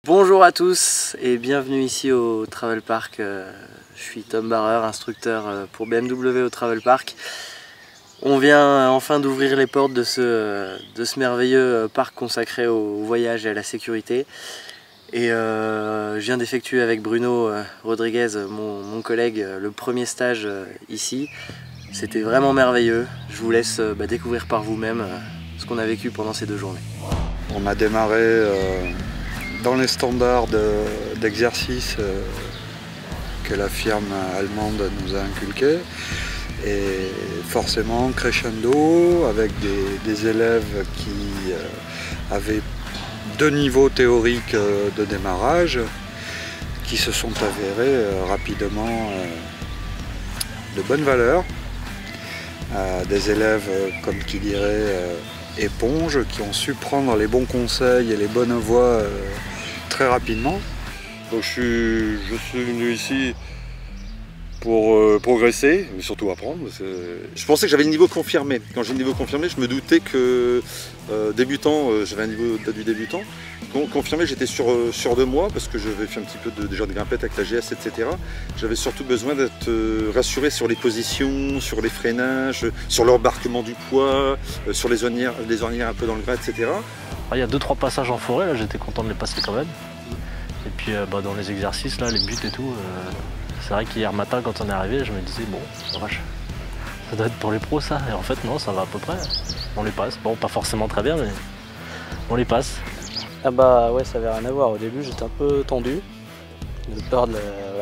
Bonjour à tous et bienvenue ici au Travel Park. Je suis Tom Barrer, instructeur pour BMW au Travel Park. On vient enfin d'ouvrir les portes de ce merveilleux parc consacré au voyage et à la sécurité. Et je viens d'effectuer avec Bruno Rodriguez, mon collègue, le premier stage ici. C'était vraiment merveilleux. Je vous laisse découvrir par vous-même ce qu'on a vécu pendant ces 2 journées. On a démarré dans les standards d'exercice que la firme allemande nous a inculqués, et forcément crescendo avec des élèves qui avaient 2 niveaux théoriques de démarrage qui se sont avérés rapidement de bonne valeur. Des élèves, comme qui dirait, éponges, qui ont su prendre les bons conseils et les bonnes voies très rapidement. Donc je suis venu ici pour progresser, mais surtout apprendre. Je pensais que j'avais le niveau confirmé. Quand j'ai le niveau confirmé, je me doutais que débutant, j'avais un niveau du débutant. Confirmé, j'étais sûr de moi, parce que j'avais fait un petit peu déjà de grimpette avec la GS, etc. J'avais surtout besoin d'être rassuré sur les positions, sur les freinages, sur l'embarquement du poids, sur les ornières un peu dans le gras, etc. Il y a 2-3 passages en forêt, là j'étais content de les passer quand même. Et puis dans les exercices, là, les buts et tout, c'est vrai qu'hier matin quand on est arrivé, je me disais bon, vache, ça doit être pour les pros ça. Et en fait non, ça va à peu près. On les passe. Bon, pas forcément très bien, mais on les passe. Ah bah ouais, ça avait rien à voir. Au début j'étais un peu tendu, de peur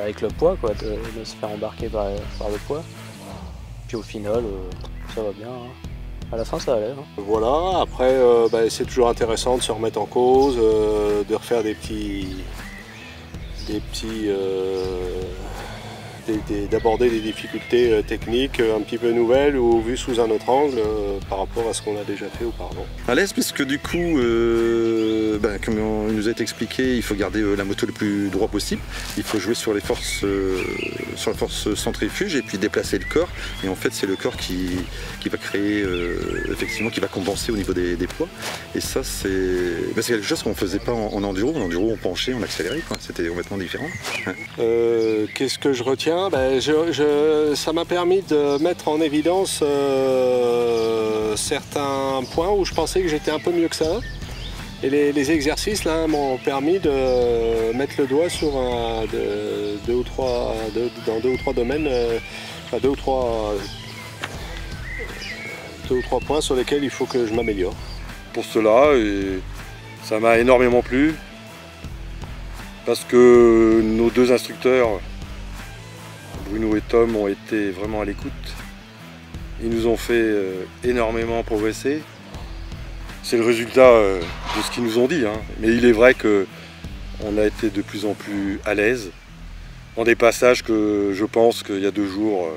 avec le poids, quoi, de se faire embarquer par le poids. Puis au final, ça va bien, hein. À la fin ça allait, hein. Voilà, après c'est toujours intéressant de se remettre en cause, de refaire d'aborder des difficultés techniques un petit peu nouvelles ou vues sous un autre angle par rapport à ce qu'on a déjà fait auparavant. À l'aise, puisque du coup, comme il nous a été expliqué, il faut garder la moto le plus droit possible. Il faut jouer sur les forces, sur la force centrifuge et puis déplacer le corps. Et en fait, c'est le corps qui va créer, effectivement, qui va compenser au niveau des poids. Et ça, c'est quelque chose qu'on ne faisait pas en enduro. En enduro, on penchait, on accélérait, c'était complètement différent. Qu'est-ce que je retiens ? Ça m'a permis de mettre en évidence certains points où je pensais que j'étais un peu mieux que ça. Et les exercices là m'ont permis de mettre le doigt sur dans 2 ou 3 domaines, 2 ou 3 points sur lesquels il faut que je m'améliore. Pour cela, ça m'a énormément plu, parce que nos 2 instructeurs, Bruno et Tom, ont été vraiment à l'écoute. Ils nous ont fait énormément progresser. C'est le résultat de ce qu'ils nous ont dit, hein. Mais il est vrai qu'on a été de plus en plus à l'aise dans des passages que je pense qu'il y a 2 jours,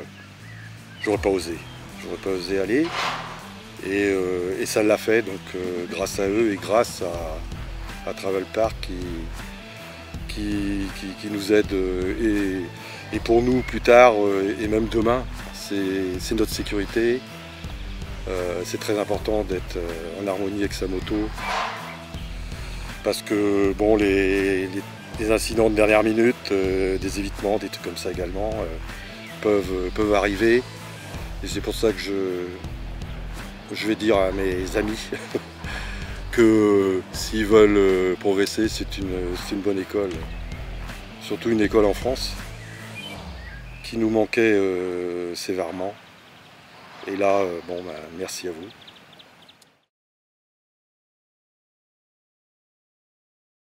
j'aurais pas osé. J'aurais pas osé aller. Et ça l'a fait, donc grâce à eux et grâce à Travel Park qui nous aide, et pour nous plus tard et même demain, c'est notre sécurité. C'est très important d'être en harmonie avec sa moto, parce que bon, les incidents de dernière minute, des évitements, des trucs comme ça également peuvent arriver, et c'est pour ça que je vais dire à mes amis que s'ils veulent progresser, c'est une bonne école, surtout une école en France qui nous manquait sévèrement. Et là, merci à vous.